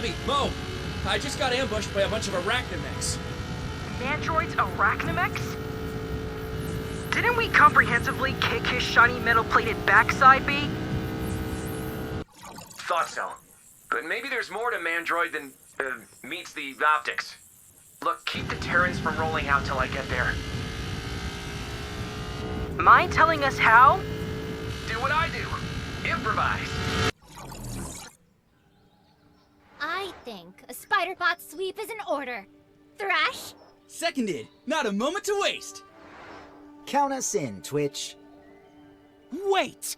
Abby, Mo, I just got ambushed by a bunch of arachnimechs. Mandroid's arachnimechs? Didn't we comprehensively kick his shiny metal-plated backside, B? Thought so. But maybe there's more to Mandroid than meets the optics. Look, keep the Terrans from rolling out till I get there. Mind telling us how? Do what I do. Improvise. I think a spider-bot sweep is in order. Thrash? Seconded. Not a moment to waste. Count us in, Twitch. Wait!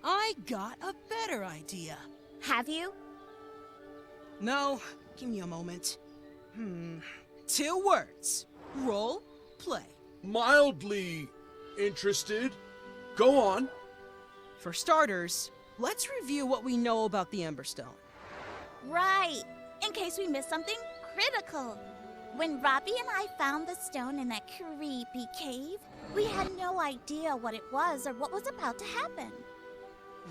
I got a better idea. Have you? No, give me a moment. 2 words. Role, play. Mildly interested. Go on. For starters, let's review what we know about the Emberstone. Right, in case we missed something critical. When Robbie and I found the stone in that creepy cave, we had no idea what it was or what was about to happen.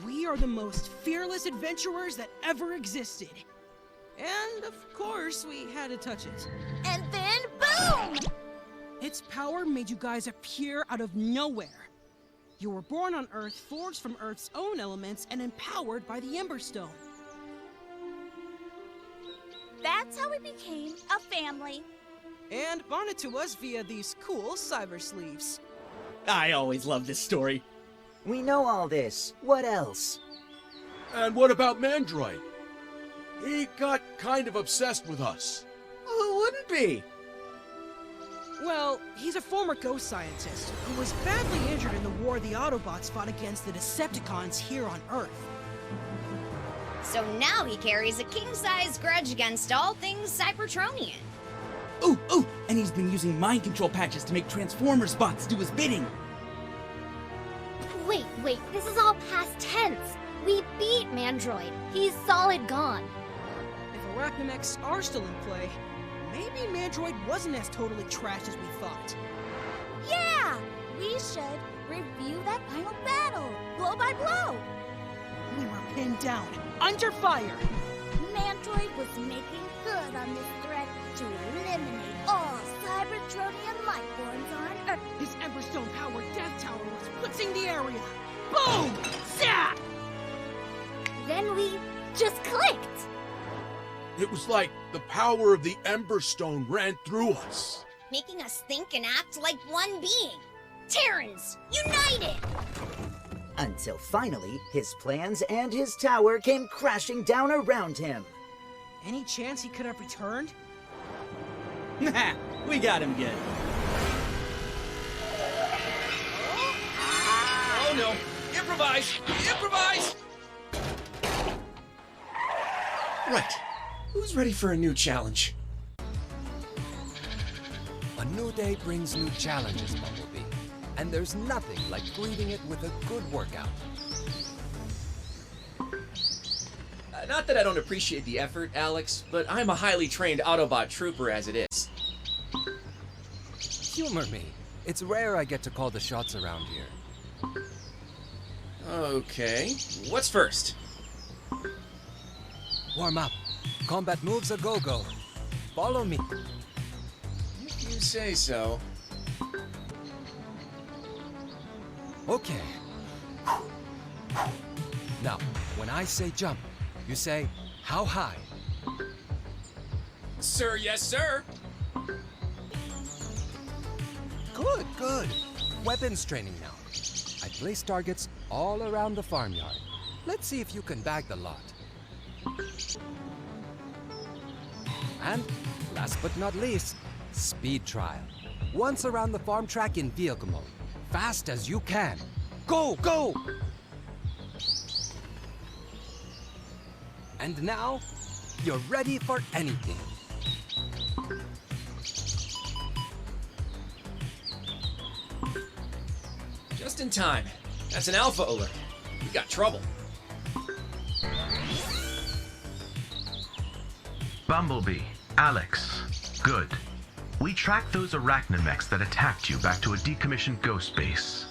We are the most fearless adventurers that ever existed. And, of course, we had to touch it. And then, boom! Its power made you guys appear out of nowhere. You were born on Earth, forged from Earth's own elements, and empowered by the Emberstone. That's how we became a family. And bonded to us via these cool cyber sleeves. I always love this story. We know all this. What else? And what about Mandroid? He got kind of obsessed with us. Who wouldn't be? Well, he's a former ghost scientist who was badly injured in the war the Autobots fought against the Decepticons here on Earth. So now he carries a king-size grudge against all things Cybertronian. Ooh, and he's been using mind control patches to make Transformers bots do his bidding. Wait, this is all past tense. We beat Mandroid. He's solid gone. If arachnimechs are still in play, maybe Mandroid wasn't as totally trashed as we thought. Yeah! We should review that final battle, blow by blow. We were pinned down, under fire. Mandroid was making good on this threat to eliminate all Cybertronian lifeforms on Earth. His Emberstone-powered Death Tower was blitzing the area. Boom! Zap! Then we just clicked. It was like the power of the Emberstone ran through us. Making us think and act like one being. Terrans, united! Until finally, his plans and his tower came crashing down around him. Any chance he could have returned? Nah, we got him good. Oh no! Improvise! Improvise! Right. Who's ready for a new challenge? A new day brings new challenges, Bumblebee. And there's nothing like greeting it with a good workout. Not that I don't appreciate the effort, Alex, but I'm a highly trained Autobot trooper as it is. Humor me. It's rare I get to call the shots around here. Okay, what's first? Warm up. Combat moves a go-go. Follow me. If you say so. Okay. Now, when I say jump, you say, how high? Sir, yes, sir. Good. Weapons training now. I place targets all around the farmyard. Let's see if you can bag the lot. And last but not least, speed trial. Once around the farm track in vehicle mode. Fast as you can. Go! And now, you're ready for anything. Just in time. That's an alpha alert. We got trouble. Bumblebee, Alex, good. We tracked those arachnimechs that attacked you back to a decommissioned ghost base.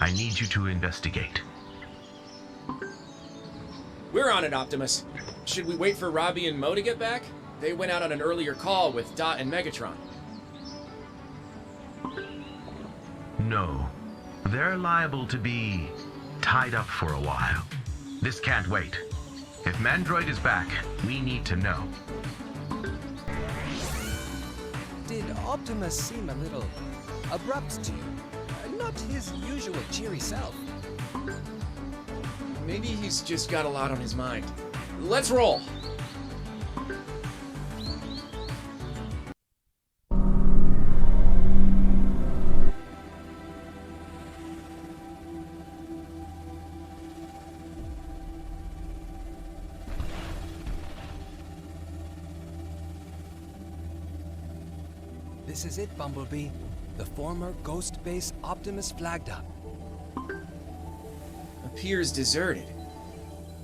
I need you to investigate. We're on it, Optimus. Should we wait for Robbie and Mo to get back? They went out on an earlier call with Dot and Megatron. No. They're liable to be tied up for a while. This can't wait. If Mandroid is back, we need to know. Did Optimus seem a little abrupt to you? Not his usual cheery self. Maybe he's just got a lot on his mind. Let's roll! This is it, Bumblebee. The former Ghost Base Optimus flagged up. Appears deserted.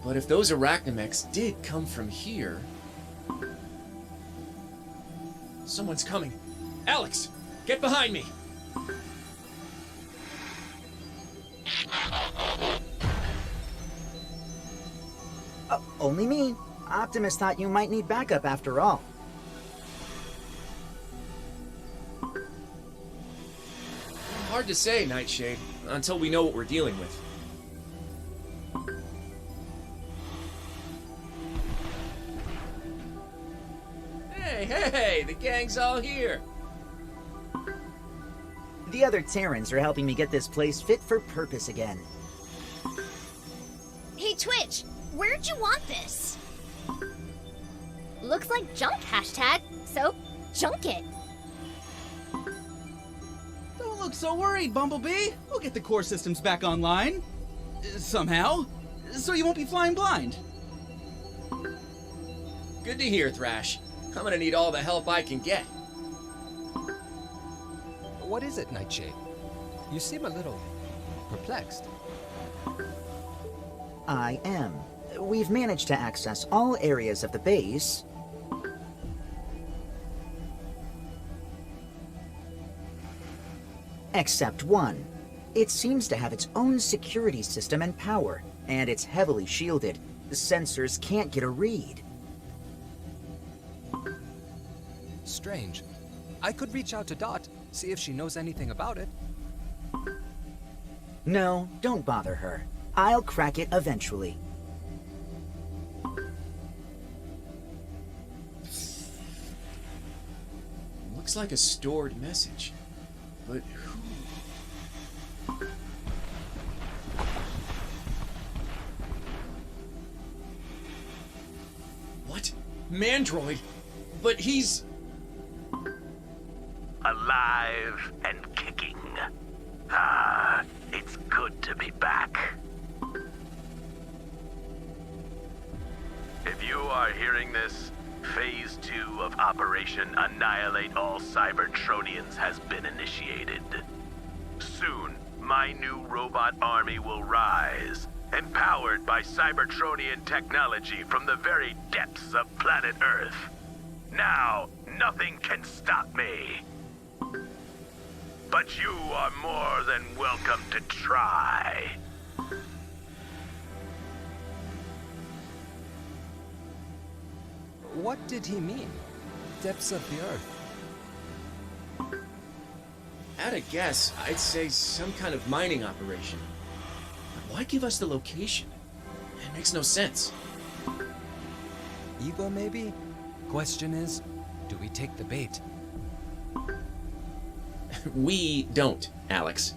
But if those arachnamechs did come from here... Someone's coming. Alex, get behind me! Only me. Optimus thought you might need backup after all. Hard to say, Nightshade, until we know what we're dealing with. Hey, the gang's all here. The other Terrans are helping me get this place fit for purpose again. Hey, Twitch, where'd you want this? Looks like junk hashtag, so junk it. Don't look so worried, Bumblebee. We'll get the core systems back online. Somehow. So you won't be flying blind. Good to hear, Thrash. I'm gonna need all the help I can get. What is it, Nightshade? You seem a little perplexed. I am. We've managed to access all areas of the base. Except one. It seems to have its own security system and power, and it's heavily shielded. The sensors can't get a read. Strange. I could reach out to Dot, see if she knows anything about it. No, don't bother her. I'll crack it eventually. Looks like a stored message. But who? What? Mandroid? But he's... alive and kicking. Ah, it's good to be back. If you are hearing this, Phase 2 of Operation Annihilate All Cybertronians has been initiated. Soon, my new robot army will rise, empowered by Cybertronian technology from the very depths of planet Earth. Now, nothing can stop me. But you are more than welcome to try. What did he mean? Depths of the Earth. At a guess, I'd say some kind of mining operation. But why give us the location? It makes no sense. Ego, maybe? Question is, do we take the bait? We don't, Alex.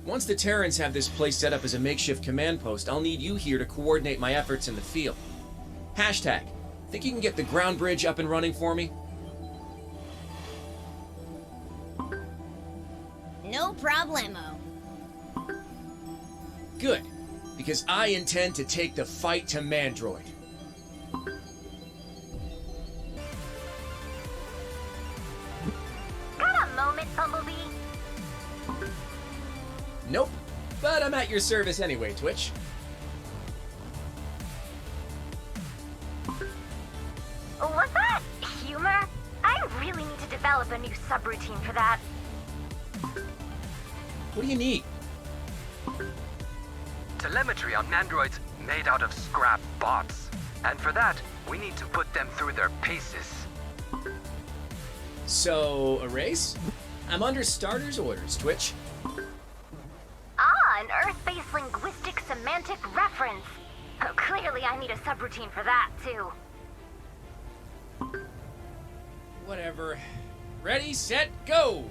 Once the Terrans have this place set up as a makeshift command post, I'll need you here to coordinate my efforts in the field. Hashtag, think you can get the ground bridge up and running for me? No problemo. Good, because I intend to take the fight to Mandroid. Got a moment, Bumblebee? Nope, but I'm at your service anyway, Twitch. Was that humor? I really need to develop a new subroutine for that. What do you need? telemetry on Mandroids made out of scrap bots. And for that, we need to put them through their paces. So, a race? I'm under starter's orders, Twitch. Ah, an Earth-based linguistic semantic reference. Oh, clearly I need a subroutine for that, too. Whatever. Ready, set, go!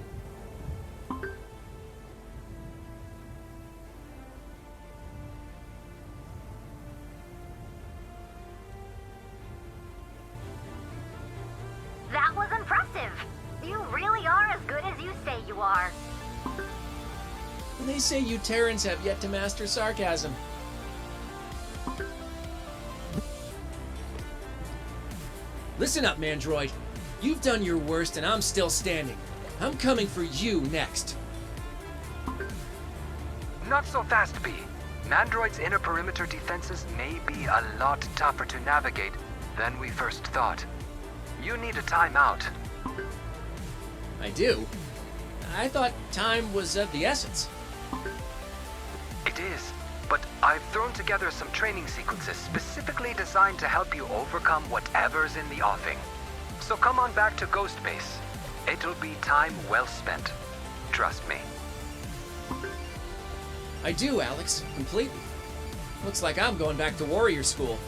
That was impressive. You really are as good as you say you are. They say you Terrans have yet to master sarcasm. Listen up, Mandroid. You've done your worst and I'm still standing. I'm coming for you next. Not so fast, B. Mandroid's inner perimeter defenses may be a lot tougher to navigate than we first thought. You need a timeout. I do? I thought time was of the essence. It is, but I've thrown together some training sequences specifically designed to help you overcome whatever's in the offing. So come on back to Ghost Base. It'll be time well spent. Trust me. I do, Alex. Completely. Looks like I'm going back to warrior school.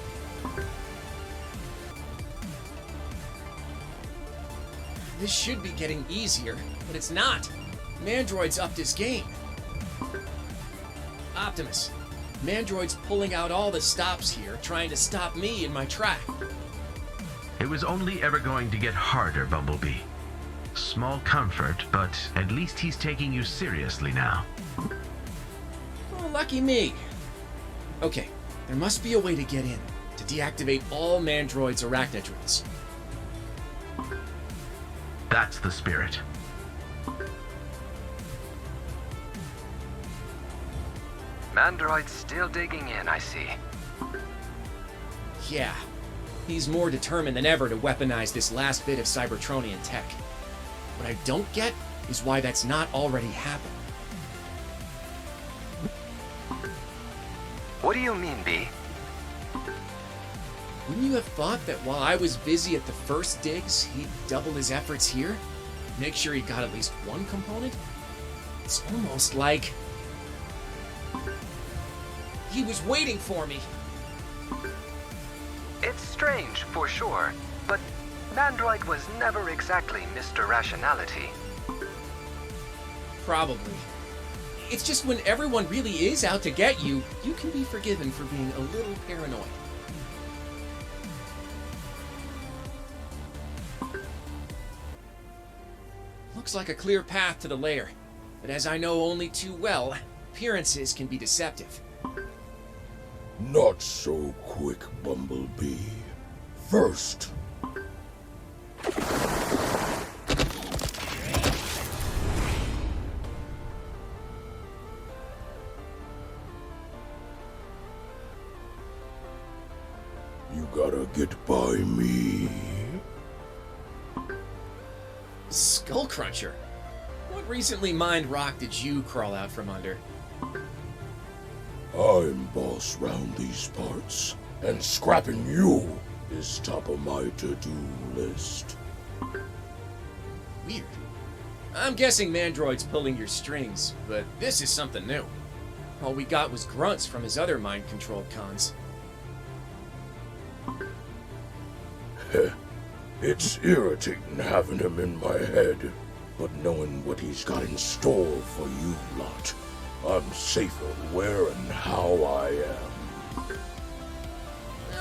This should be getting easier, but it's not. Mandroid's upped his game. Optimus, Mandroid's pulling out all the stops here, trying to stop me in my track. It was only ever going to get harder, Bumblebee. Small comfort, but at least he's taking you seriously now. Oh, lucky me. Okay, there must be a way to get in, to deactivate all Mandroid's arachnid drills. That's the spirit. Mandroid's still digging in, I see. Yeah, he's more determined than ever to weaponize this last bit of Cybertronian tech. What I don't get is why that's not already happened. What do you mean, B? Wouldn't you have thought that while I was busy at the first digs, he'd double his efforts here? Make sure he got at least one component? It's almost like he was waiting for me. It's strange, for sure, but Mandroid was never exactly Mr. Rationality. Probably. It's just when everyone really is out to get you, you can be forgiven for being a little paranoid. Looks like a clear path to the lair, but as I know only too well, appearances can be deceptive. Not so quick, Bumblebee. First, you gotta get by me. Skullcruncher? What recently mined rock did you crawl out from under? I'm boss round these parts, and scrapping you is top of my to-do list. Weird. I'm guessing Mandroid's pulling your strings, but this is something new. All we got was grunts from his other mind-controlled cons. It's irritating having him in my head, but knowing what he's got in store for you lot, I'm safer where and how I am.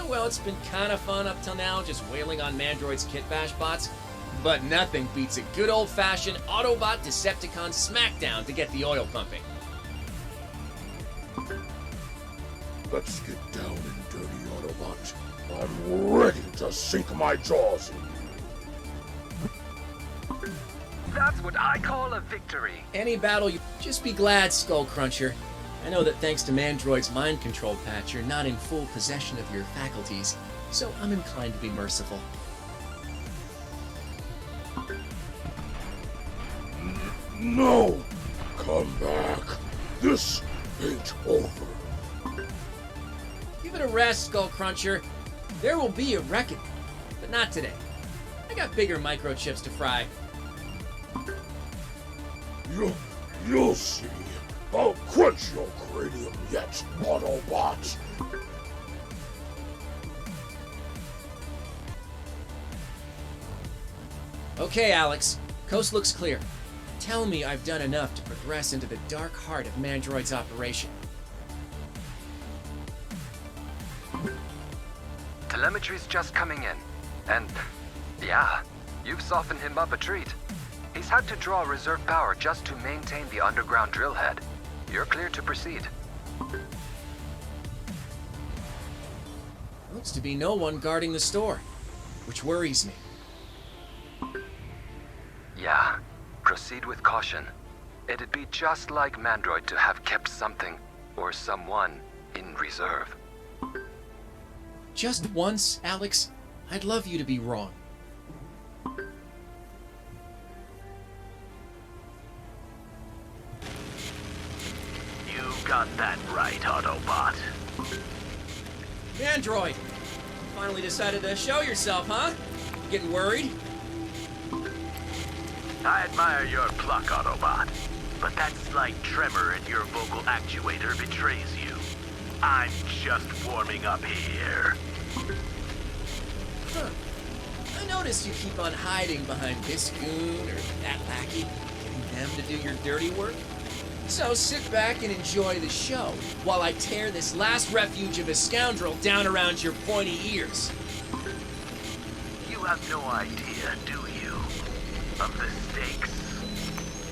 Well, it's been kind of fun up till now, just wailing on Mandroid's kit bash bots, but nothing beats a good old-fashioned Autobot Decepticon smackdown to get the oil pumping. Let's get down and dirty, Autobot. I'm ready to sink my jaws in you. That's what I call a victory. Any battle, you just be glad, Skullcruncher. I know that thanks to Mandroid's mind control patch, you're not in full possession of your faculties, so I'm inclined to be merciful. No! Come back. This ain't over. Give it a rest, Skullcruncher. There will be a reckoning, but not today. I got bigger microchips to fry. You'll see. I'll crunch your cranium yet, Autobot. Okay, Alex. Coast looks clear. Tell me I've done enough to progress into the dark heart of Mandroid's operation. Telemetry's just coming in. And, yeah, you've softened him up a treat. He's had to draw reserve power just to maintain the underground drill head. You're clear to proceed. Looks to be no one guarding the store, which worries me. Yeah, proceed with caution. It'd be just like Mandroid to have kept something or someone in reserve. Just once, Alex, I'd love you to be wrong. You got that right, Autobot. Mandroid! Finally decided to show yourself, huh? Getting worried? I admire your pluck, Autobot, but that slight tremor in your vocal actuator betrays you. I'm just warming up here. Huh. I noticed you keep on hiding behind this goon or that lackey, getting them to do your dirty work. So sit back and enjoy the show while I tear this last refuge of a scoundrel down around your pointy ears. You have no idea, do you, of the stakes?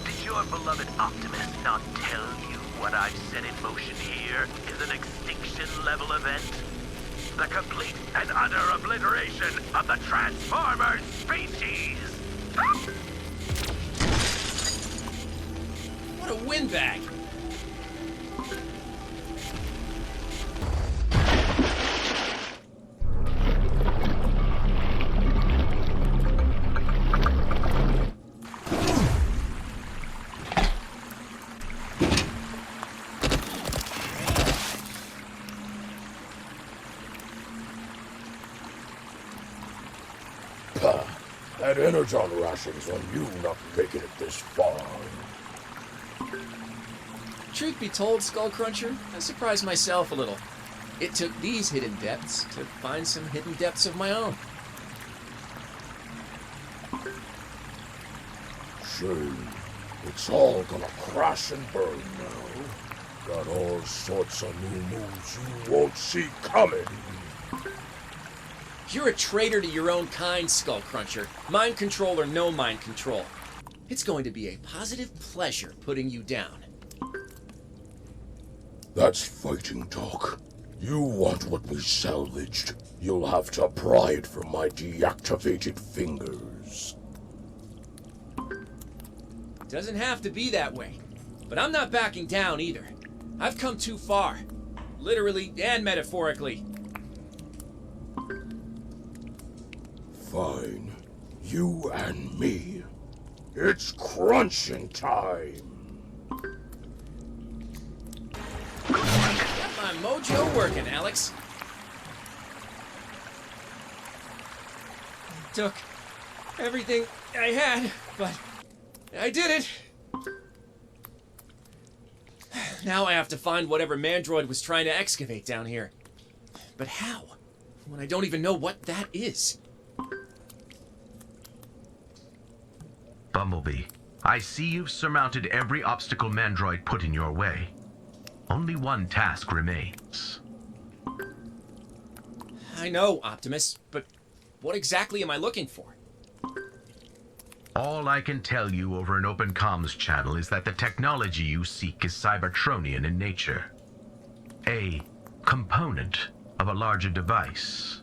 Did your beloved Optimus not tell you what I've set in motion here is an extinction-level event? The complete and utter obliteration of the Transformers species! What a windbag! That energon ration's on you not making it this far. Truth be told, Skullcruncher, I surprised myself a little. It took these hidden depths to find some hidden depths of my own. Shame. It's all gonna crash and burn now. Got all sorts of new moves you won't see coming. You're a traitor to your own kind, Skullcruncher. Mind control or no mind control. It's going to be a positive pleasure putting you down. That's fighting talk. You want what we salvaged. You'll have to pry it from my deactivated fingers. Doesn't have to be that way. But I'm not backing down either. I've come too far. Literally and metaphorically. Fine. You and me. It's crunching time. Got my mojo working, Alex. It took everything I had, but I did it. Now I have to find whatever Mandroid was trying to excavate down here. But how? When I don't even know what that is. Bumblebee, I see you've surmounted every obstacle Mandroid put in your way. Only one task remains. I know, Optimus, but what exactly am I looking for? All I can tell you over an open comms channel is that the technology you seek is Cybertronian in nature. A component of a larger device.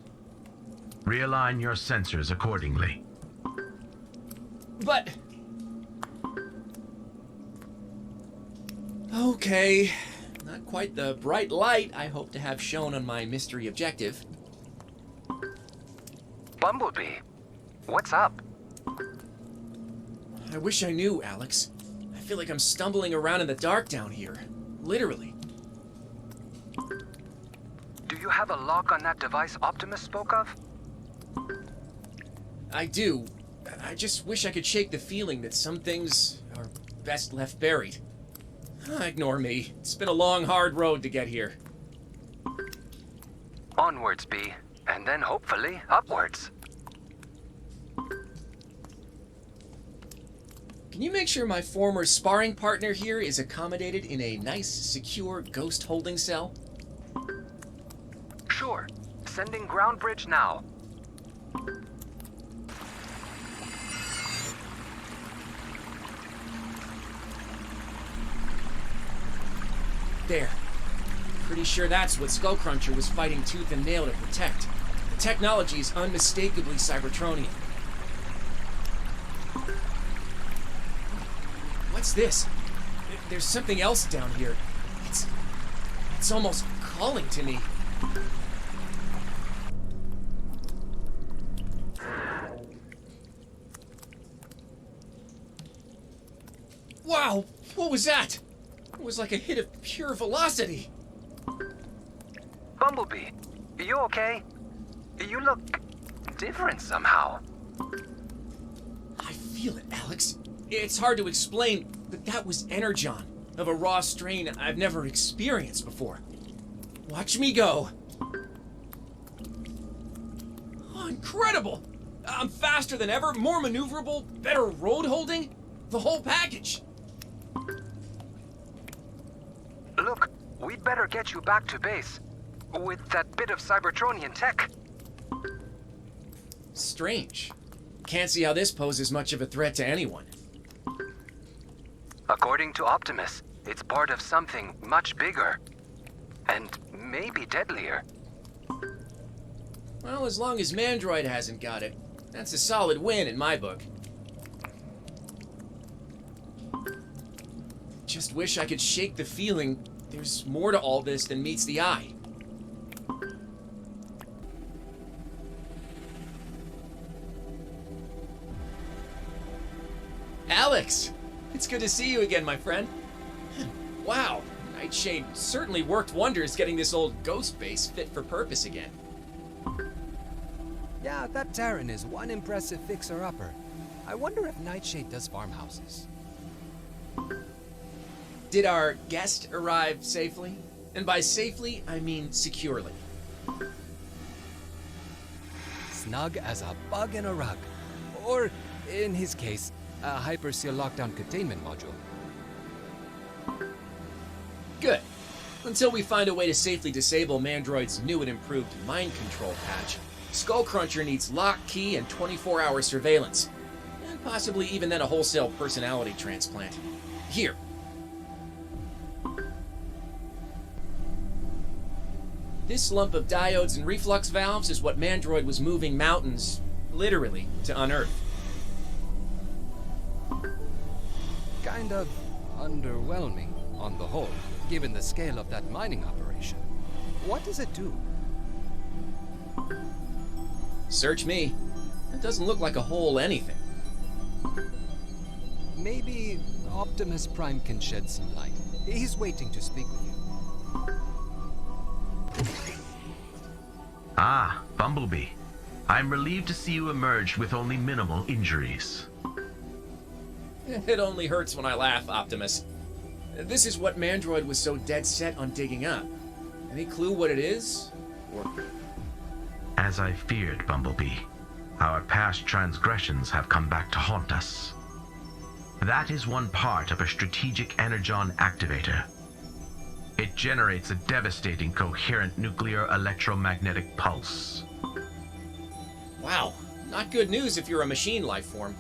Realign your sensors accordingly. But... Okay. Not quite the bright light I hope to have shown on my mystery objective. Bumblebee, what's up? I wish I knew, Alex. I feel like I'm stumbling around in the dark down here. Literally. Do you have have a lock on that device Optimus spoke of? I do. I just wish I could shake the feeling that some things are best left buried. Ignore me. It's been a long, hard road to get here. Onwards, B, and then hopefully upwards. Can you make sure my former sparring partner here is accommodated in a nice, secure ghost holding cell? Sure. Sending ground bridge now. There. Pretty sure that's what Skullcruncher was fighting tooth and nail to protect. The technology is unmistakably Cybertronian. What's this? There's something else down here. It's almost calling to me. Wow, what was that? It was like a hit of pure velocity. Bumblebee, you okay? You look different somehow. I feel it, Alex. It's hard to explain, but that was energon of a raw strain I've never experienced before. Watch me go. Oh, incredible! I'm faster than ever, more maneuverable, better road holding, the whole package. Look, we'd better get you back to base. With that bit of Cybertronian tech. Strange. Can't see how this poses much of a threat to anyone. According to Optimus, it's part of something much bigger. And maybe deadlier. Well, as long as Mandroid hasn't got it, that's a solid win in my book. Just wish I could shake the feeling there's more to all this than meets the eye. Alex! It's good to see you again, my friend. Wow, Nightshade certainly worked wonders getting this old ghost base fit for purpose again. Yeah, that Terran is one impressive fixer-upper. I wonder if Nightshade does farmhouses. Did our guest arrive safely? And by safely, I mean securely. Snug as a bug in a rug. Or, in his case, a hyperseal lockdown containment module. Good. Until we find a way to safely disable Mandroid's new and improved mind control patch, Skullcruncher needs lock, key, and 24-hour surveillance. And possibly even then a wholesale personality transplant. Here. This lump of diodes and reflux valves is what Mandroid was moving mountains, literally, to unearth. Kind of underwhelming, on the whole, given the scale of that mining operation. What does it do? Search me. It doesn't look like a whole anything. Maybe Optimus Prime can shed some light. He's waiting to speak with you. Ah, Bumblebee. I'm relieved to see you emerge with only minimal injuries. It only hurts when I laugh, Optimus. This is what Mandroid was so dead set on digging up. Any clue what it is? Or... As I feared, Bumblebee, our past transgressions have come back to haunt us. That is one part of a strategic energon activator. It generates a devastating coherent nuclear electromagnetic pulse. Wow, not good news if you're a machine life form.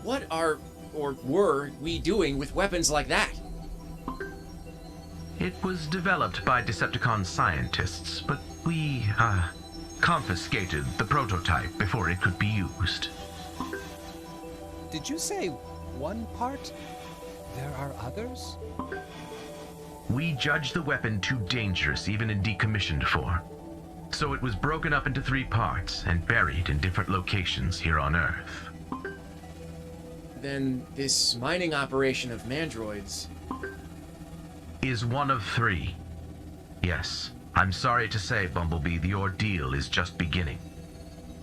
What are, or were, we doing with weapons like that? It was developed by Decepticon scientists, but we, confiscated the prototype before it could be used. Did you say one part? There are others? We judged the weapon too dangerous even in decommissioned form. So it was broken up into 3 parts and buried in different locations here on Earth. Then this mining operation of Mandroids... is one of 3. Yes, I'm sorry to say, Bumblebee, the ordeal is just beginning.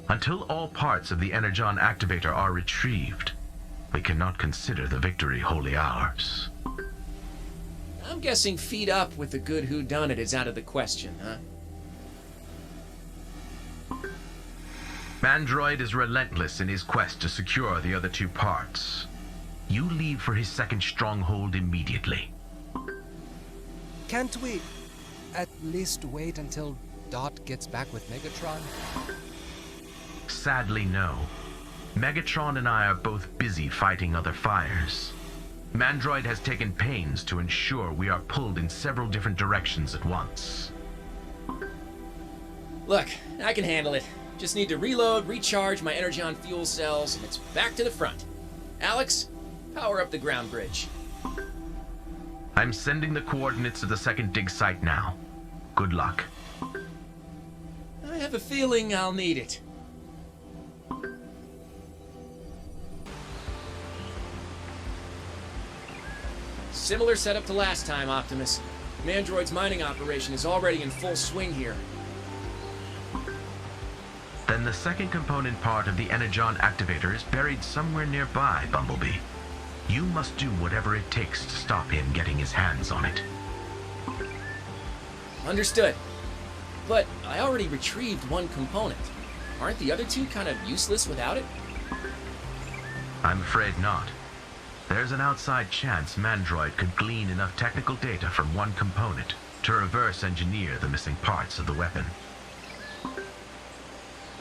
Until all parts of the Energon activator are retrieved, we cannot consider the victory wholly ours. I'm guessing feet up with the good whodunit is out of the question, huh? Mandroid is relentless in his quest to secure the other two parts. You leave for his second stronghold immediately. Can't we at least wait until Dot gets back with Megatron? Sadly, no. Megatron and I are both busy fighting other fires. Mandroid has taken pains to ensure we are pulled in several different directions at once. Look, I can handle it. Just need to reload, recharge my Energon fuel cells, and it's back to the front. Alex, power up the ground bridge. I'm sending the coordinates of the second dig site now. Good luck. I have a feeling I'll need it. Similar setup to last time, Optimus. Mandroid's mining operation is already in full swing here. Then the second component part of the Energon activator is buried somewhere nearby, Bumblebee. You must do whatever it takes to stop him getting his hands on it. Understood. But I already retrieved one component. Aren't the other two kind of useless without it? I'm afraid not. There's an outside chance Mandroid could glean enough technical data from one component to reverse engineer the missing parts of the weapon.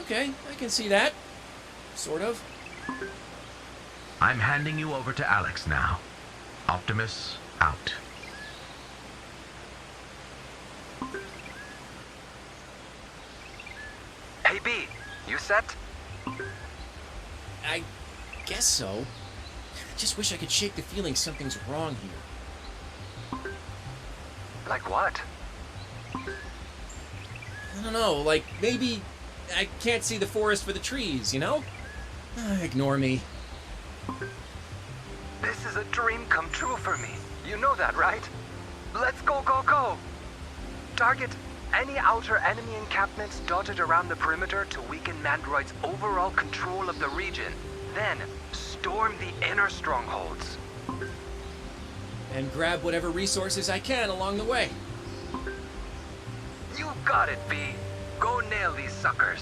Okay, I can see that. Sort of. I'm handing you over to Alex now. Optimus, out. Hey B, you set? I guess so. I just wish I could shake the feeling something's wrong here. Like what? I don't know, like maybe I can't see the forest for the trees, you know? Ignore me. This is a dream come true for me. You know that, right? Let's go, go, go! Target any outer enemy encampments dotted around the perimeter to weaken Mandroid's overall control of the region. Then, storm the inner strongholds. And grab whatever resources I can along the way. You got it, B. Go nail these suckers.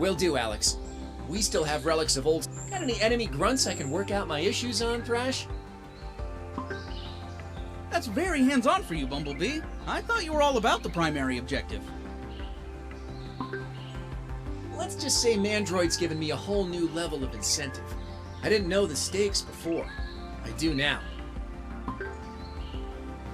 Will do, Alex. We still have relics of old... Got any enemy grunts I can work out my issues on, Thrash? That's very hands-on for you, Bumblebee. I thought you were all about the primary objective. Let's just say Mandroid's given me a whole new level of incentive. I didn't know the stakes before. I do now.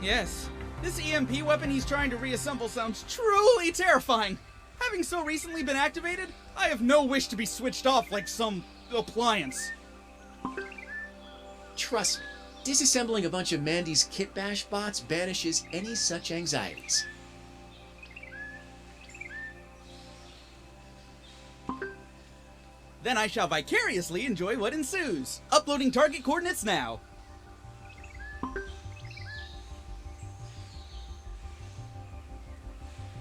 Yes, this EMP weapon he's trying to reassemble sounds truly terrifying. Having so recently been activated, I have no wish to be switched off like some appliance. Trust me, disassembling a bunch of Mandy's kit bash bots banishes any such anxieties. Then I shall vicariously enjoy what ensues. Uploading target coordinates now.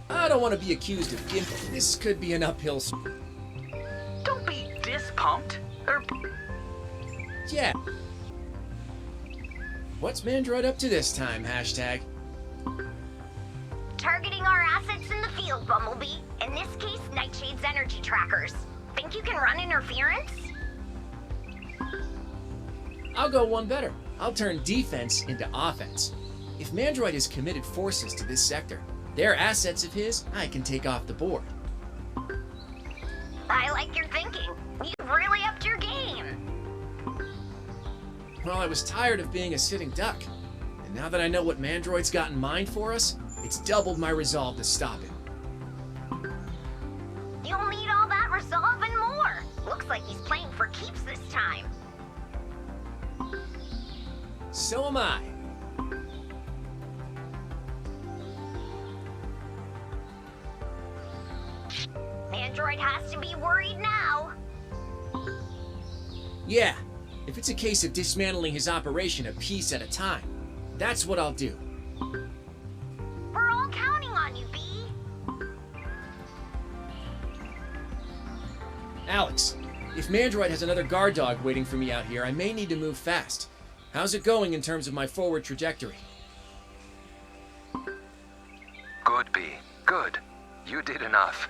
I don't want to be accused of gimp. This could be an uphill. Don't be dis-pumped. Yeah. What's Mandroid up to this time, hashtag? Targeting our assets in the field, Bumblebee. In this case, Nightshade's energy trackers. Think you can run interference? I'll go one better. I'll turn defense into offense. If Mandroid has committed forces to this sector, they're assets of his I can take off the board. I like your thinking. You've really upped your game. Well, I was tired of being a sitting duck. And now that I know what Mandroid's got in mind for us, it's doubled my resolve to stop him. You'll need all that resolve and more. Looks like he's playing for keeps this time. So am I. Mandroid has to be worried now. Yeah, if it's a case of dismantling his operation a piece at a time, that's what I'll do. We're all counting on you, B. Alex, if Mandroid has another guard dog waiting for me out here, I may need to move fast. How's it going in terms of my forward trajectory? Good, B. Good. You did enough.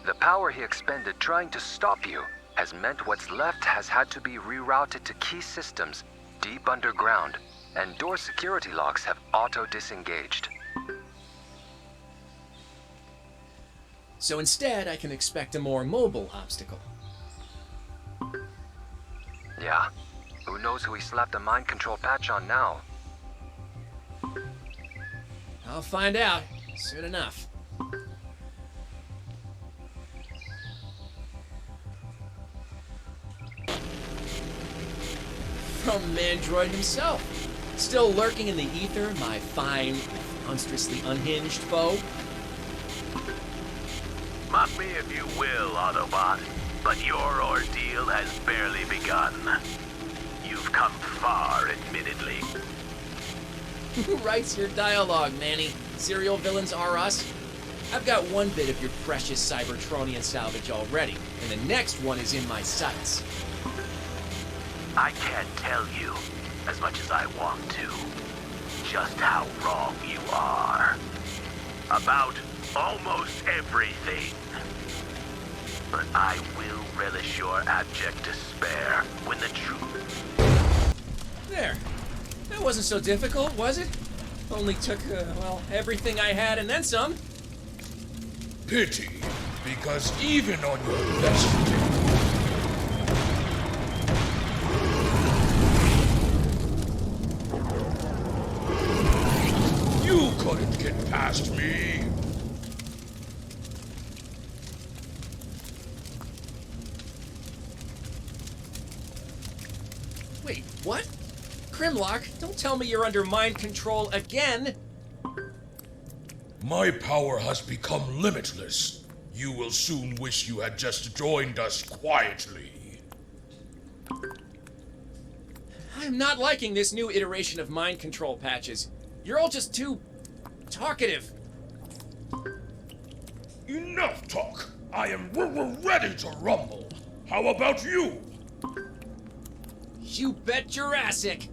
The power he expended trying to stop you has meant what's left has had to be rerouted to key systems deep underground, and door security locks have auto-disengaged. So instead, I can expect a more mobile obstacle. Yeah. Who knows who he slapped a mind control patch on now? I'll find out soon enough. From Mandroid himself. Still lurking in the ether, my fine, monstrously unhinged foe. Mock me if you will, Autobot, but your ordeal has barely begun. You've come far, admittedly. Who writes your dialogue, Manny? Serial villains are us? I've got one bit of your precious Cybertronian salvage already, and the next one is in my sights. I can't tell you, as much as I want to, just how wrong you are. About almost everything. But I will relish your abject despair when the truth... There. That wasn't so difficult, was it? Only took, well, everything I had and then some. Pity, because even on your best day, you couldn't get past me. Wait, what? Grimlock, don't tell me you're under mind control again! My power has become limitless. You will soon wish you had just joined us quietly. I'm not liking this new iteration of mind control patches. You're all just too... talkative. Enough talk! I am ready to rumble. How about you? You bet Jurassic!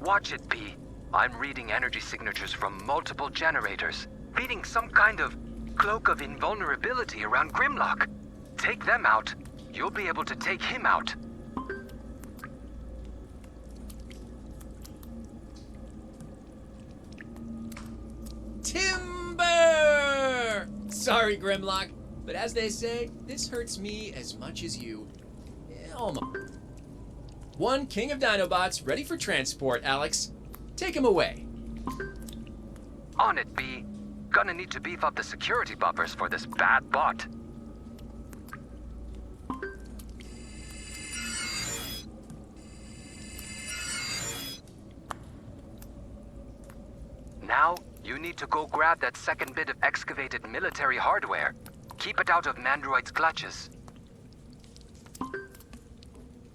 Watch it, B. I'm reading energy signatures from multiple generators, feeding some kind of cloak of invulnerability around Grimlock. Take them out, you'll be able to take him out. Timber! Sorry, Grimlock, but as they say, this hurts me as much as you. Almost. One king of Dinobots ready for transport, Alex. Take him away. On it, B. Gonna need to beef up the security buffers for this bad bot. Now, you need to go grab that second bit of excavated military hardware. Keep it out of Mandroid's clutches.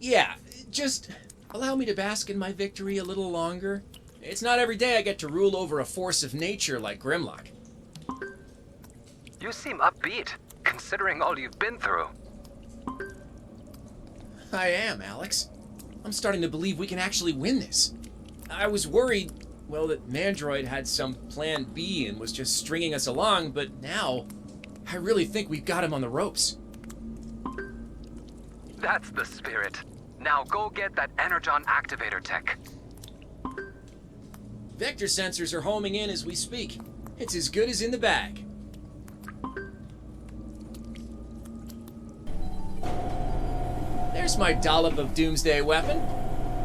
Yeah, just allow me to bask in my victory a little longer. It's not every day I get to rule over a force of nature like Grimlock. You seem upbeat, considering all you've been through. I am, Alex. I'm starting to believe we can actually win this. I was worried, well, that Mandroid had some plan B and was just stringing us along, but now I really think we've got him on the ropes. That's the spirit. Now go get that Energon activator tech. Vector sensors are homing in as we speak. It's as good as in the bag. There's my dollop of doomsday weapon.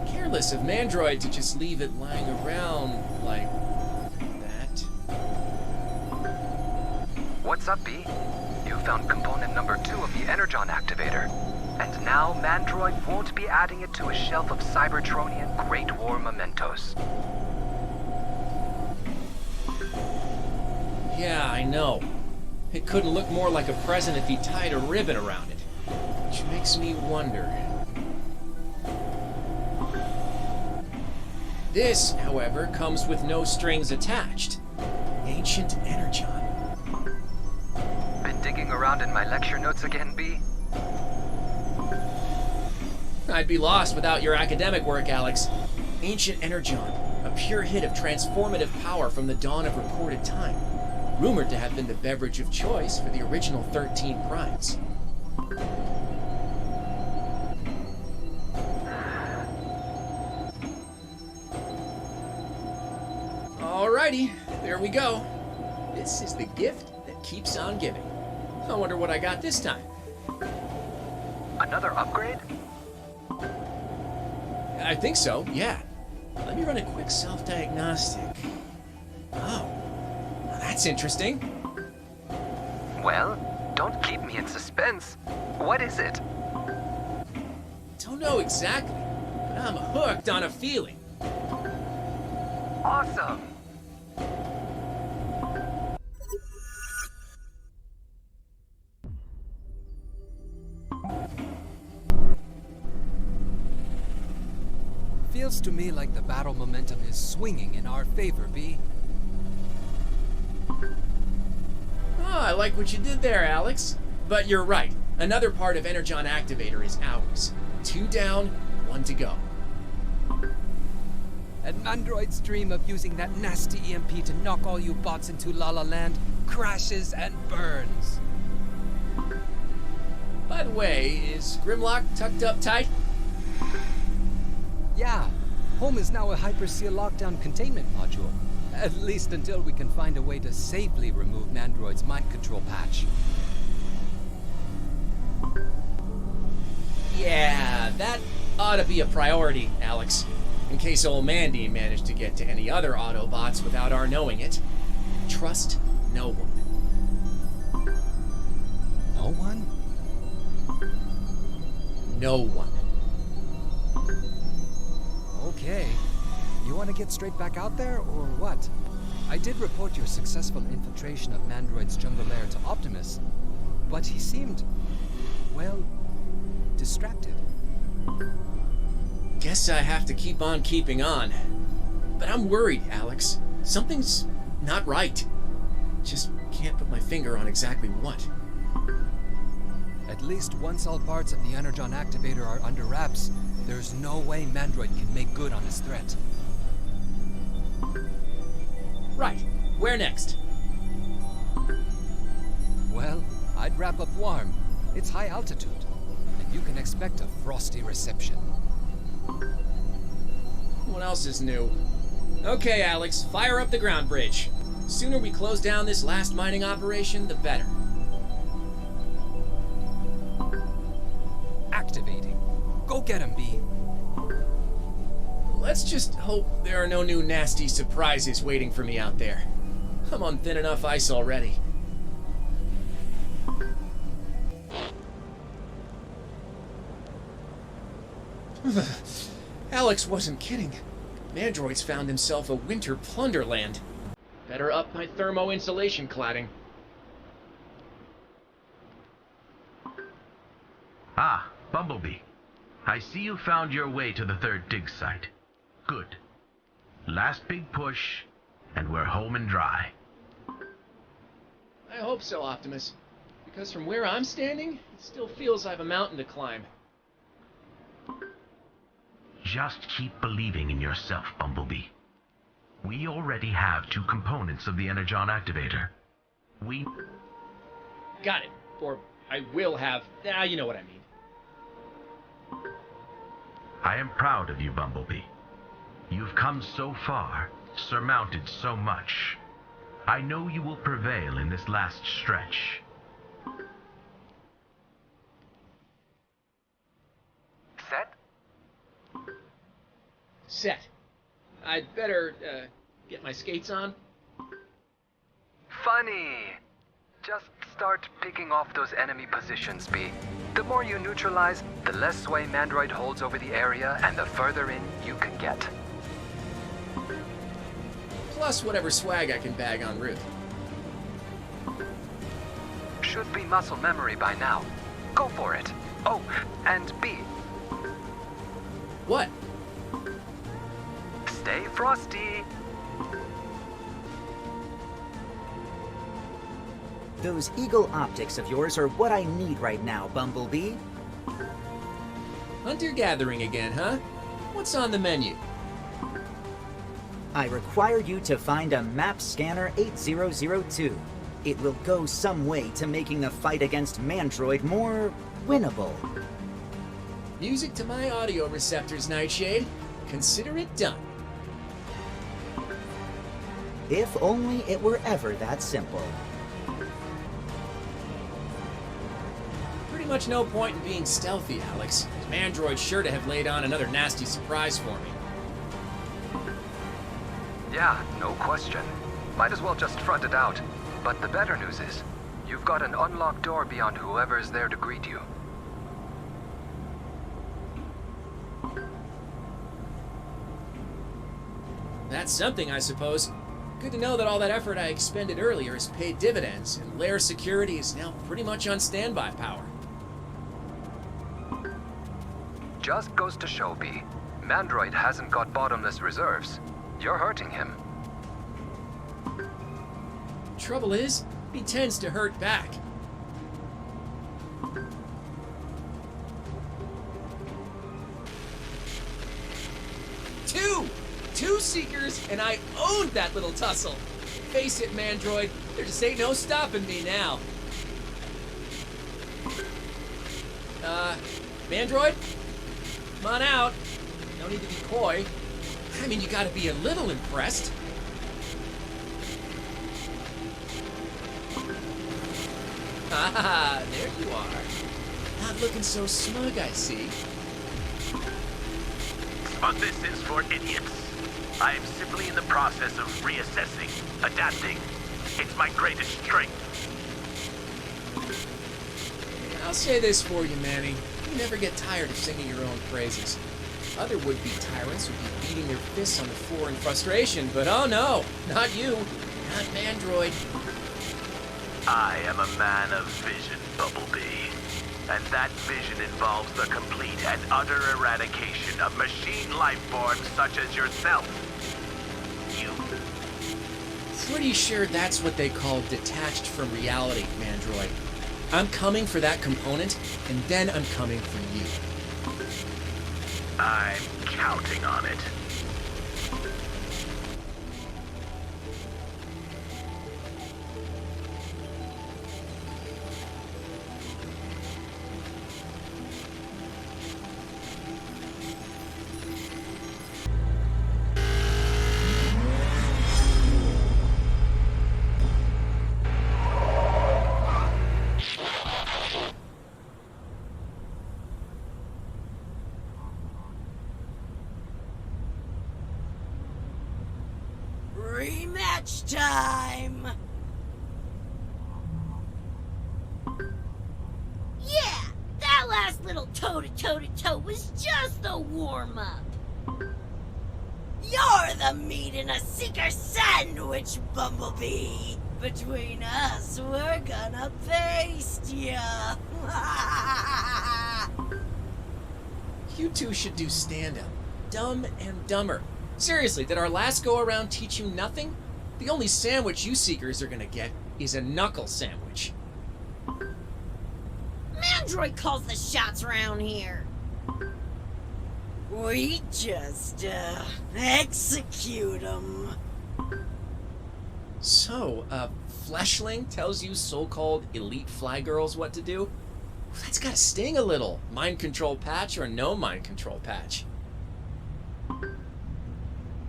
Careless of Mandroid to just leave it lying around like that. What's up, B? You found component number 2 of the Energon activator. And now Mandroid won't be adding it to a shelf of Cybertronian Great War mementos. Yeah, I know. It couldn't look more like a present if he tied a ribbon around it. Which makes me wonder. This, however, comes with no strings attached. Ancient Energon. Been digging around in my lecture notes again, B? I'd be lost without your academic work, Alex. Ancient Energon, a pure hit of transformative power from the dawn of recorded time. Rumored to have been the beverage of choice for the original 13 Crimes. Alrighty, there we go. This is the gift that keeps on giving. I wonder what I got this time. Another upgrade? I think so, yeah. Let me run a quick self-diagnostic. Oh, well, that's interesting. Well, don't keep me in suspense. What is it? Don't know exactly, but I'm hooked on a feeling. Awesome! Feels to me like the battle momentum is swinging in our favor, B. Oh, I like what you did there, Alex. But you're right. Another part of Energon Activator is ours. 2 down, 1 to go. And Mandroid's dream of using that nasty EMP to knock all you bots into La La Land crashes and burns. By the way, is Grimlock tucked up tight? Yeah, home is now a hyperseal lockdown containment module. At least until we can find a way to safely remove Mandroid's mind control patch. Yeah, that ought to be a priority, Alex. In case old Mandy managed to get to any other Autobots without our knowing it. Trust no one. No one? No one. Okay. You want to get straight back out there, or what? I did report your successful infiltration of Mandroid's jungle lair to Optimus, but he seemed, well, distracted. Guess I have to keep on keeping on. But I'm worried, Alex. Something's not right. Just can't put my finger on exactly what. At least once all parts of the Energon Activator are under wraps, there's no way Mandroid can make good on his threat. Right. Where next? Well, I'd wrap up warm. It's high altitude, and you can expect a frosty reception. What else is new? Okay, Alex, fire up the ground bridge. Sooner we close down this last mining operation, the better. Activating. Go get him, B. Let's just hope there are no new nasty surprises waiting for me out there. I'm on thin enough ice already. Alex wasn't kidding. Mandroid's found himself a winter plunderland. Better up my thermo insulation cladding. Ah, Bumblebee. I see you found your way to the third dig site. Good. Last big push, and we're home and dry. I hope so, Optimus. Because from where I'm standing, it still feels I have a mountain to climb. Just keep believing in yourself, Bumblebee. We already have 2 components of the Energon Activator. We... Got it. Or I will have... you know what I mean. I am proud of you, Bumblebee. You've come so far, surmounted so much. I know you will prevail in this last stretch. Set? Set. I'd better, get my skates on. Funny. Just start picking off those enemy positions, B. The more you neutralize, the less sway Mandroid holds over the area and the further in you can get. Plus whatever swag I can bag en route. Should be muscle memory by now. Go for it. Oh, and B. What? Stay frosty. Those eagle optics of yours are what I need right now, Bumblebee. Hunter-gathering again, huh? What's on the menu? I require you to find a map scanner 8002. It will go some way to making the fight against Mandroid more winnable. Music to my audio receptors, Nightshade. Consider it done. If only it were ever that simple. Pretty much no point in being stealthy, Alex. Mandroid's sure to have laid on another nasty surprise for me. Yeah, no question. Might as well just front it out. But the better news is, you've got an unlocked door beyond whoever's there to greet you. That's something, I suppose. Good to know that all that effort I expended earlier has paid dividends, and lair security is now pretty much on standby power. Just goes to show, B. Mandroid hasn't got bottomless reserves. You're hurting him. Trouble is, he tends to hurt back. Two Seekers, and I owned that little tussle. Face it, Mandroid, there just ain't no stopping me now. Mandroid? Come on out. No need to be coy. I mean, you gotta be a little impressed. Ah, there you are. Not looking so smug, I see. But this is for idiots. I am simply in the process of reassessing, adapting. It's my greatest strength. I'll say this for you, Manny. You never get tired of singing your own praises. Other would-be tyrants would be beating their fists on the floor in frustration, but oh no, not you. Not Mandroid. I am a man of vision, Bumblebee. And that vision involves the complete and utter eradication of machine life forms such as yourself. You. Pretty sure that's what they call detached from reality, Mandroid. I'm coming for that component, and then I'm coming for you. I'm counting on it. Rematch time! Yeah! That last little toe-to-toe-to-toe was just the warm-up. You're the meat in a Seeker sandwich, Bumblebee! Between us, we're gonna paste ya! You two should do stand-up. Dumb and Dumber. Seriously, did our last go-around teach you nothing? The only sandwich you Seekers are gonna get is a knuckle sandwich. Mandroid calls the shots around here. We just, execute them. So, Fleshling tells you so-called elite fly girls what to do? That's gotta sting a little. Mind control patch or no mind control patch?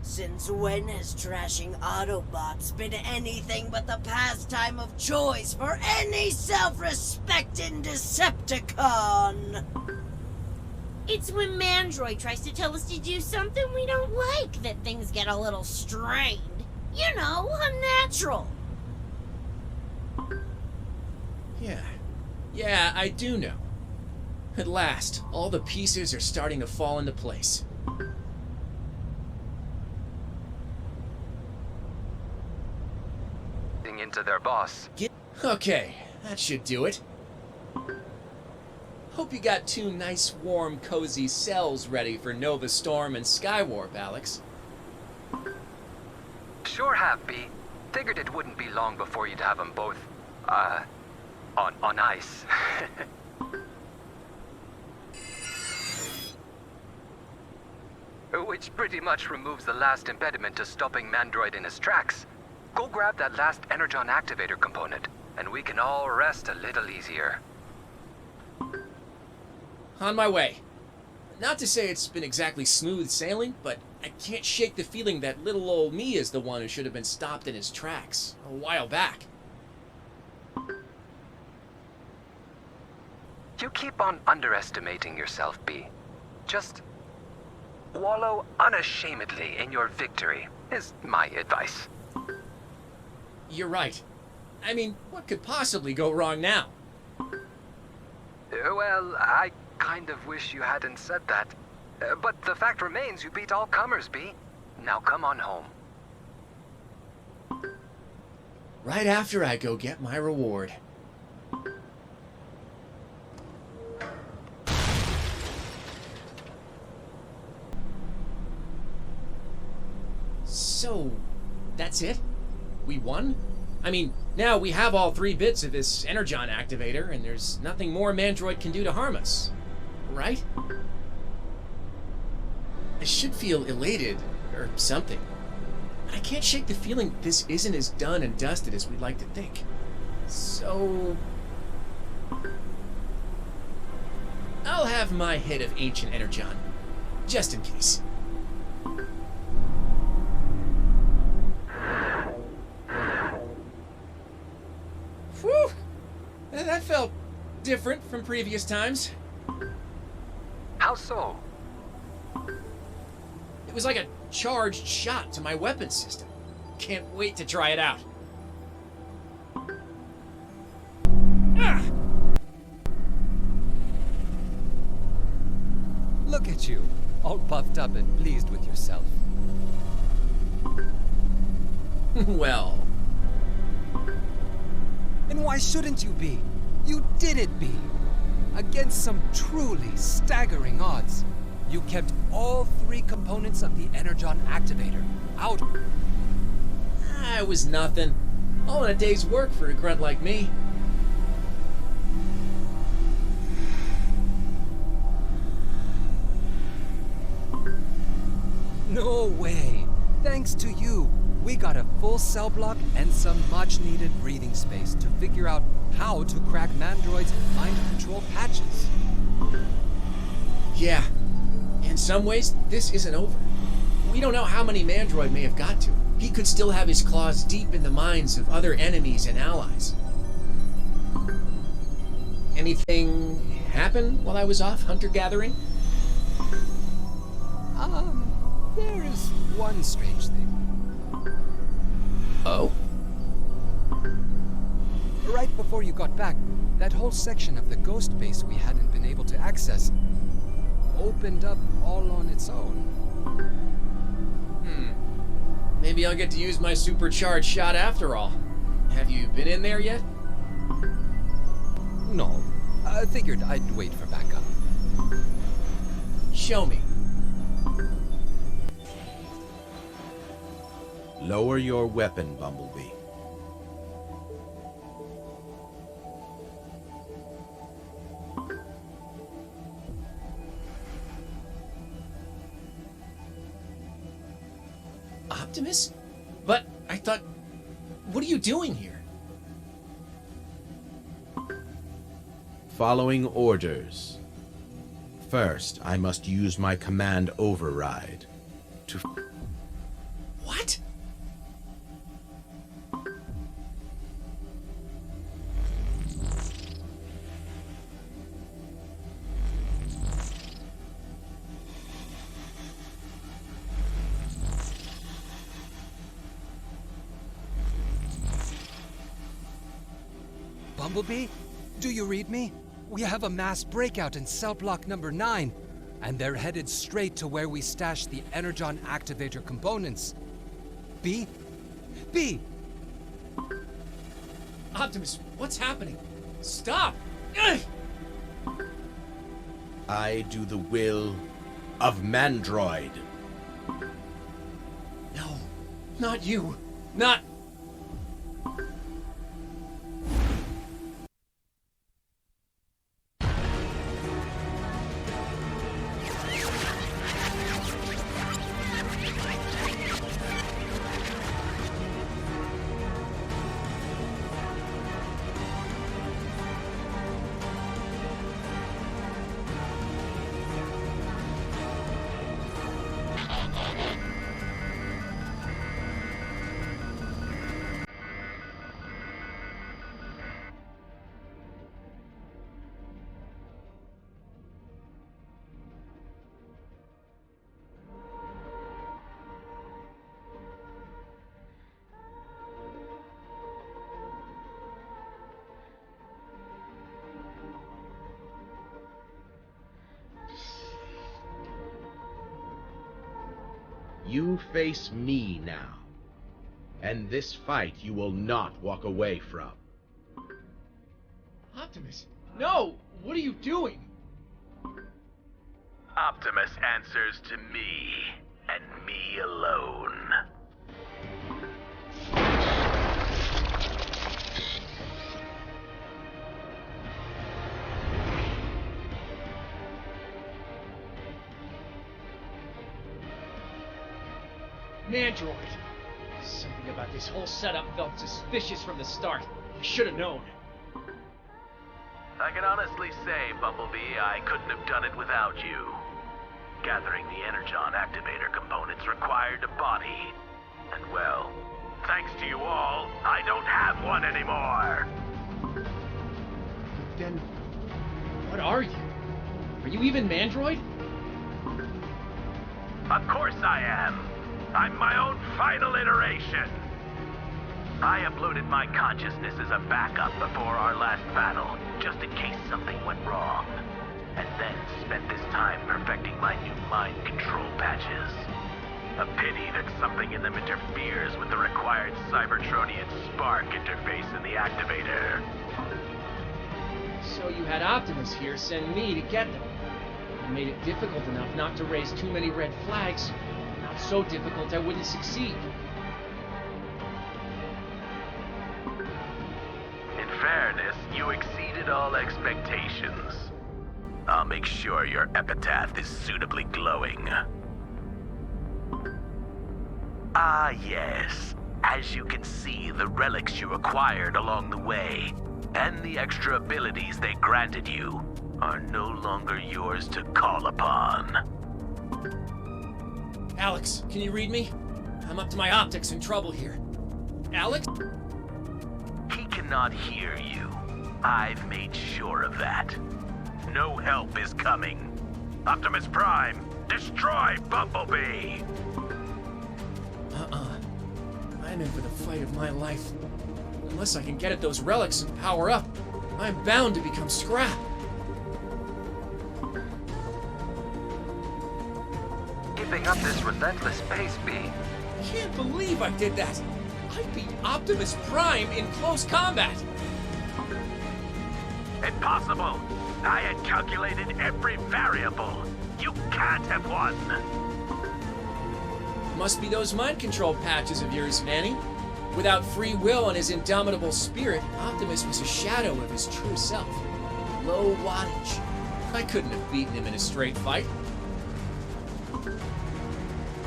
Since when has trashing Autobots been anything but the pastime of choice for any self-respecting Decepticon? It's when Mandroid tries to tell us to do something we don't like that things get a little strained. You know, unnatural. Yeah, I do know. At last, all the pieces are starting to fall into place. Into their boss. Okay, that should do it. Hope you got 2 nice, warm, cozy cells ready for Nova Storm and Skywarp, Alex. Sure have, B. Figured it wouldn't be long before you'd have them both, on ice. Which pretty much removes the last impediment to stopping Mandroid in his tracks. Go grab that last Energon activator component, and we can all rest a little easier. On my way. Not to say it's been exactly smooth sailing, but I can't shake the feeling that little old me is the one who should have been stopped in his tracks a while back. You keep on underestimating yourself, B. Just wallow unashamedly in your victory, is my advice. You're right. I mean, what could possibly go wrong now? Well, I kind of wish you hadn't said that. But the fact remains you beat all comers, B. Now come on home. Right after I go get my reward. So, that's it? We won? I mean, now we have all 3 bits of this Energon activator, and there's nothing more Mandroid can do to harm us. Right? I should feel elated, or something. But I can't shake the feeling this isn't as done and dusted as we'd like to think. So... I'll have my hit of Ancient Energon, just in case. Whew! That felt different from previous times. How so? It was like a charged shot to my weapon system. Can't wait to try it out. Ah! Look at you, all puffed up and pleased with yourself. Well... And why shouldn't you be? You did it, B. Against some truly staggering odds. You kept all 3 components of the Energon activator out. It was nothing. All in a day's work for a grunt like me. No way. Thanks to you, we got a full cell block and some much-needed breathing space to figure out how to crack Mandroid's mind control patches. Yeah. In some ways, this isn't over. We don't know how many Mandroid may have got to. He could still have his claws deep in the minds of other enemies and allies. Anything happen while I was off hunter-gathering? There's one strange thing. Oh? Right before you got back, that whole section of the ghost base we hadn't been able to access opened up all on its own. Maybe I'll get to use my supercharged shot after all. Have you been in there yet? No. I figured I'd wait for backup. Show me. Lower your weapon, Bumblebee. Optimus? But I thought... What are you doing here? Following orders. First, I must use my command override to... What? Bumblebee, Do you read me? We have a mass breakout in cell block number 9, and they're headed straight to where we stashed the Energon activator components. B? B! Optimus, what's happening? Stop! Ugh! I do the will of Mandroid. No, not you. Not... You face me now, and this fight you will not walk away from. Optimus, no! What are you doing? Optimus answers to me, and me alone. Mandroid. Something about this whole setup felt suspicious from the start. I should have known. I can honestly say, Bumblebee, I couldn't have done it without you. Gathering the Energon activator components required a body. And well, thanks to you all, I don't have one anymore. Then, what are you? Are you even Mandroid? Of course I am. I'm my own final iteration. I uploaded my consciousness as a backup before our last battle, just in case something went wrong. And then spent this time perfecting my new mind control patches. A pity that something in them interferes with the required Cybertronian spark interface in the activator. So you had Optimus here send me to get them. You made it difficult enough not to raise too many red flags. Not so difficult I wouldn't succeed. In fairness, you exceeded all expectations. I'll make sure your epitaph is suitably glowing. Ah, yes. As you can see, the relics you acquired along the way, and the extra abilities they granted you, are no longer yours to call upon. Alex, can you read me? I'm up to my optics in trouble here. Alex? He cannot hear you. I've made sure of that. No help is coming. Optimus Prime, destroy Bumblebee! I'm in for the fight of my life. Unless I can get at those relics and power up, I'm bound to become scrap. Keeping up this relentless pace, B. Can't believe I did that. I beat Optimus Prime in close combat. Impossible! I had calculated every variable. You can't have won! Must be those mind control patches of yours, Manny. Without free will and his indomitable spirit, Optimus was a shadow of his true self. Low wattage. I couldn't have beaten him in a straight fight.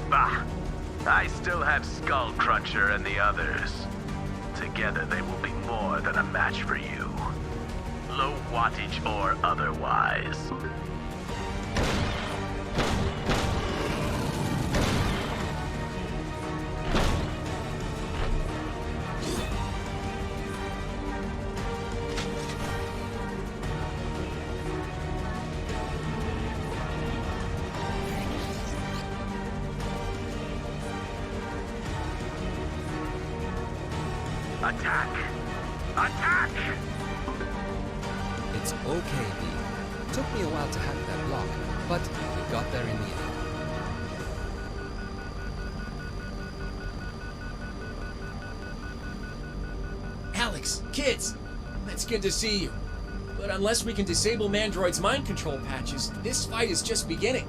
Bah! I still have Skull Cruncher and the others. Together they will be more than a match for you. Low wattage or otherwise. Attack! Attack! It's okay, B. Took me a while to hack that block, but we got there in the end. Alex, kids, it's good to see you. But unless we can disable Mandroid's mind control patches, this fight is just beginning.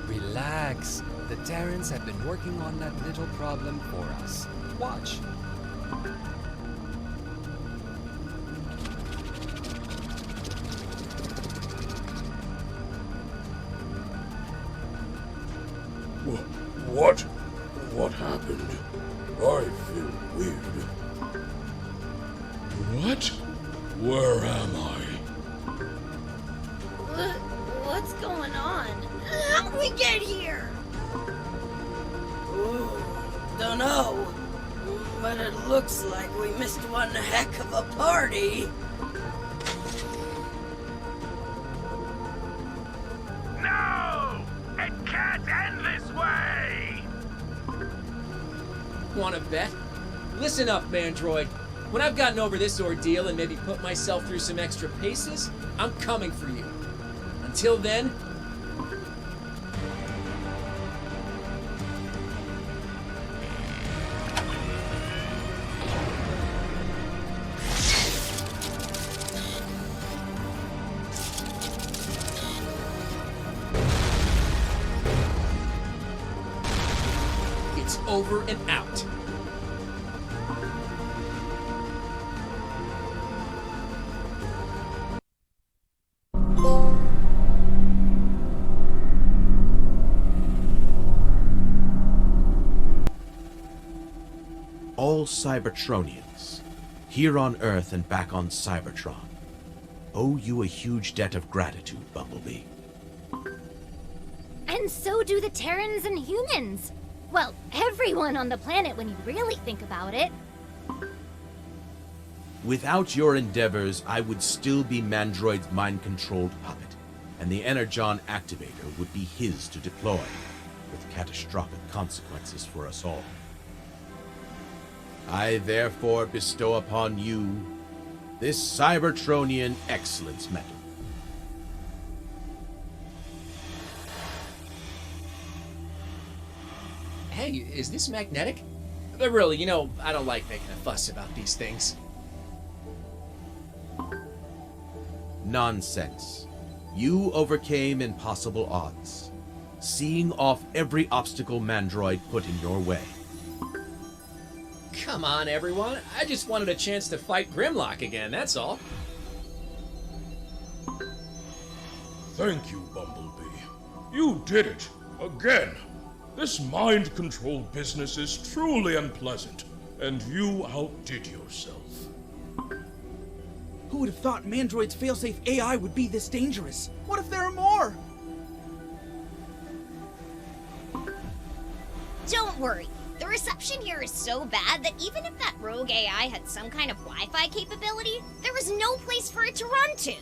Relax. The Terrans have been working on that little problem for us. Watch. What? What happened? I feel weird. What? Where am I? What's going on? How'd we get here? Ooh, don't know. But it looks like we missed one heck of a party. No! It can't end this way! Wanna bet? Listen up, Mandroid. When I've gotten over this ordeal and maybe put myself through some extra paces, I'm coming for you. Until then... It's over and out. All Cybertronians, here on Earth and back on Cybertron, owe you a huge debt of gratitude, Bumblebee. And so do the Terrans and humans. Well, everyone on the planet when you really think about it. Without your endeavors, I would still be Mandroid's mind-controlled puppet, and the Energon activator would be his to deploy, with catastrophic consequences for us all. I therefore bestow upon you this Cybertronian Excellence Medal. Hey, is this magnetic? But really, you know, I don't like making a fuss about these things. Nonsense. You overcame impossible odds, seeing off every obstacle Mandroid put in your way. Come on, everyone. I just wanted a chance to fight Grimlock again, that's all. Thank you, Bumblebee. You did it. Again. This mind-control business is truly unpleasant, and you outdid yourself. Who would have thought Mandroid's failsafe AI would be this dangerous? What if there are more? Don't worry. The reception here is so bad that even if that rogue AI had some kind of Wi-Fi capability, there was no place for it to run to.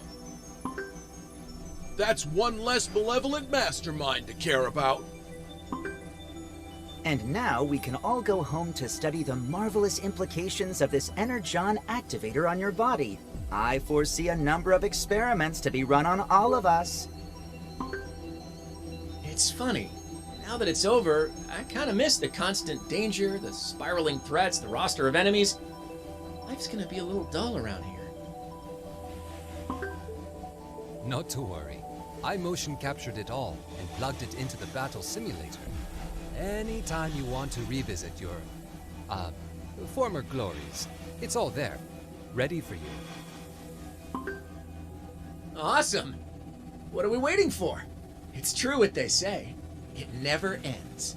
That's one less malevolent mastermind to care about. And now we can all go home to study the marvelous implications of this Energon activator on your body. I foresee a number of experiments to be run on all of us. It's funny. Now that it's over, I kind of miss the constant danger, the spiraling threats, the roster of enemies. Life's gonna be a little dull around here. Not to worry. I motion captured it all and plugged it into the battle simulator. Anytime you want to revisit your, former glories, it's all there, ready for you. Awesome! What are we waiting for? It's true what they say. It never ends.